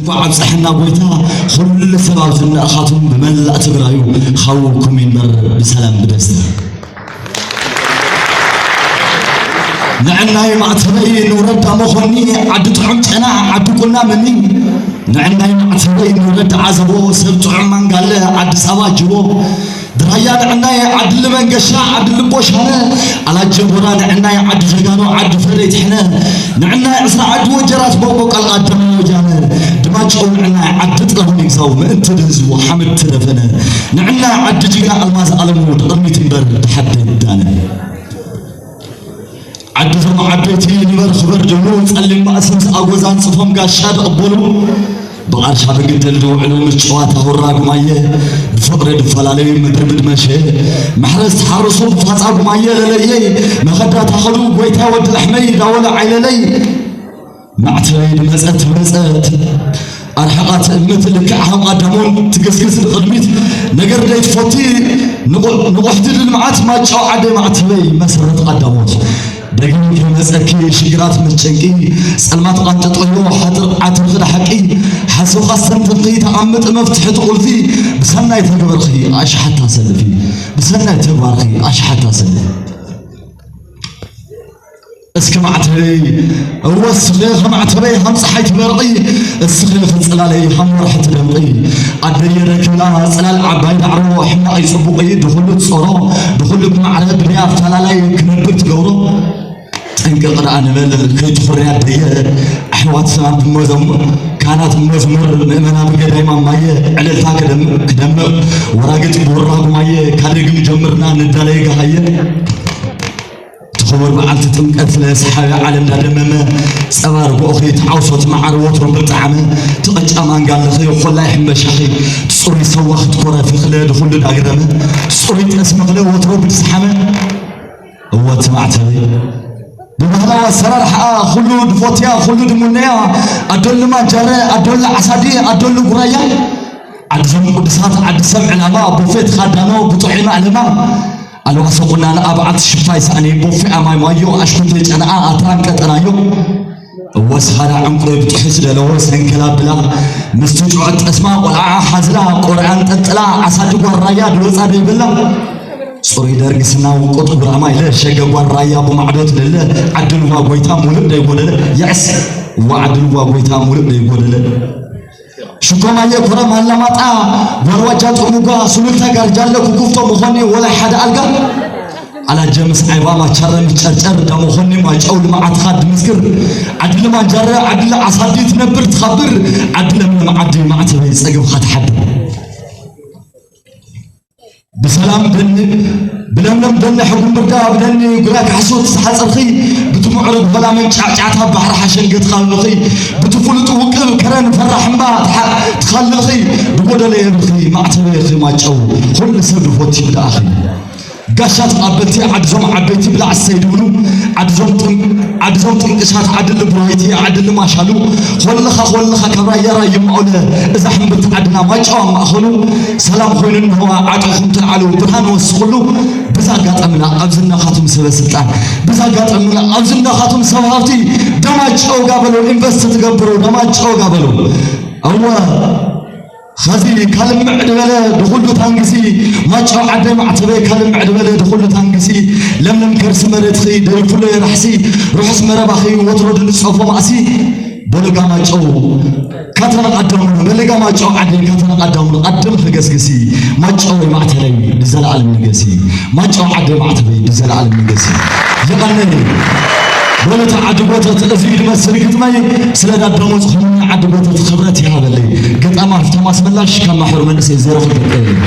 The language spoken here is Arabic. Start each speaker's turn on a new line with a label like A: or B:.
A: زقعد صحنا قويتا كل سبب زنا أخاتهم بملأ تقرايو خوكم ينبر بسلام بدست نعنا يمعتبي نورد مخني عد طعمت أنا عد كنا مني نعنا يمعتبي نورد عزبو سبت عمان قال عد سواجبو درايا نعنا عد لمن قشا عد لبوش هنا على جبرا نعنا عد زقانو عد فريت حنا نعنا عسر عد وجرات بوبوك القدم وجانا دماجو نعنا عد تطلبون يكساو من انت دزو حمد تلفنا نعنا عد جينا الماس ألمود رمي تنبر تحدد دانا عدزم عبيتي نبر خبر جنون سألم مأسمس أغوزان صفهم قاشاد أبولو بغارش حبق الدلدو علوم الشواته الراق مايه بفقر دفلالي مدرب دمشي محرز تحرصو بفاصاق مايه لليي مخدا تاخلو قويتا ود الحمي داولا عيللي معترين مزت أرحقات مثل كعهم قدمون تقسقس الخدميت نقر ديت فوتي نقحدد المعات ما تشاو عدي معتبي مسرت قدموت دقيق مسأكي شجرات من شنكي سلمات قد تطيو عطر خد حقي حسو خاصة تلقي تعمد مفتح تقول فيه بسنة يتكبر خي عش حتى سلفي بسنة يتكبر خي عش حتى سلفي اسكم عتبي هو السخيخ معتبي هم صحيت برقي السخيخ صلالي هم رحت دمقي عدي ركلا صلال عبايد عرو حنا يصبقي دخل تصورو دخل معرض بنيا فتلالي كنبت تقورو انك قرأ نبل كي تخريات دي احوات سمام بموزم كانت مزمر مؤمنا بقدي مايه على الفاكدم كدم وراقت بوراق مايه كاريقم جمرنا ندالي قهايه خبر بعد تمكت لسحاب عالم دممه صبر بأخي تعوصت مع روتهم بطعمه تقج أمان قال لخي وخلا يحمش أخي تصوري سوخت كرة في خلال خلد أقدمه تصوري تسمع له وتروب تسحمه هو تمعتبي بمهلا والسرار حقا خلود فوتيا خلود منيا أدل ما جرى أدل عسادي أدل قرية عدزم قدسات عد سمع الهما بوفيت خادانو بطعيم علما ألو أسوقنا أنا أبعد شفاي سأني بوفي أماي مايو أشكنتج أنا أتران كترايو وسهرة عمقي بتحس للوس هنكلا بلا مستوجعت أسماء ولا حزلا قرآن تطلع عساد والرياض وصادي بلا صوري درقسنا وقط براماي له شقا والرياض ومعدوت لله عدل وابويتا مولب دا يقول له يعس وعدل وابويتا مولب دا يقول له شكوما يكرا مهلا مطا ورواجات أموغا سلوكتا قرجالك وكفتو مخوني ولا حد ألقا على جمس عيبا ما تشرم تشرر دا مخوني ما يجعول ما عدخاد مسكر عدل ما جرى عدل عصادي تنبر تخبر عدل من معدي ما عتبه يسقف خد حد بسلام بلملم دني حكم بردا بدني يقولك حسوت حصرخي بتمعرض بلا من عتها بحر حشن قد خلخي بتفلط وقل كرن فرح ما تخلخي بقدلي يبخي ما اعتبي ما تشو كل سبب فوتي بدا اخي قاشات قبلتي عدزوم عبيتي بلا السيدونو عدزوم تنقشات عدل برويتي عدل ما شالو خلخا كبرا يرى يمعوله اذا حمبت عدنا ما تشو ما اخلو سلام خوين هو عقلكم تنعلو برهان وسخلو بزا قاطمنا ابزنا خاتم سبسلطان بزا قاطمنا ابزنا خاتم سبهاوتي دماچو غابلو انفست تغبرو دماچو غابلو اوا خزي كلم عدبله دخول تانغسي ما تشو عدم معتبه كلم عدبله دخول تانغسي لملم كرس مرتخي دفل رحسي روحس مربخي وترد نصفو ماسي بلغا ما تشو كاتنا قدم بلغا ما تشو عدم كاتنا قدم فغسغسي ما تشو معتبه بزلال منغسي ما تشو عدم معتبه بزلال منغسي يقنني ولا تعدبت تأذيد مسرك تماي سلدا دموز خمنا عدبت خبرتي هذا اللي قد أمر تماس بلاش كما حرمنا سيزرخ بالقلب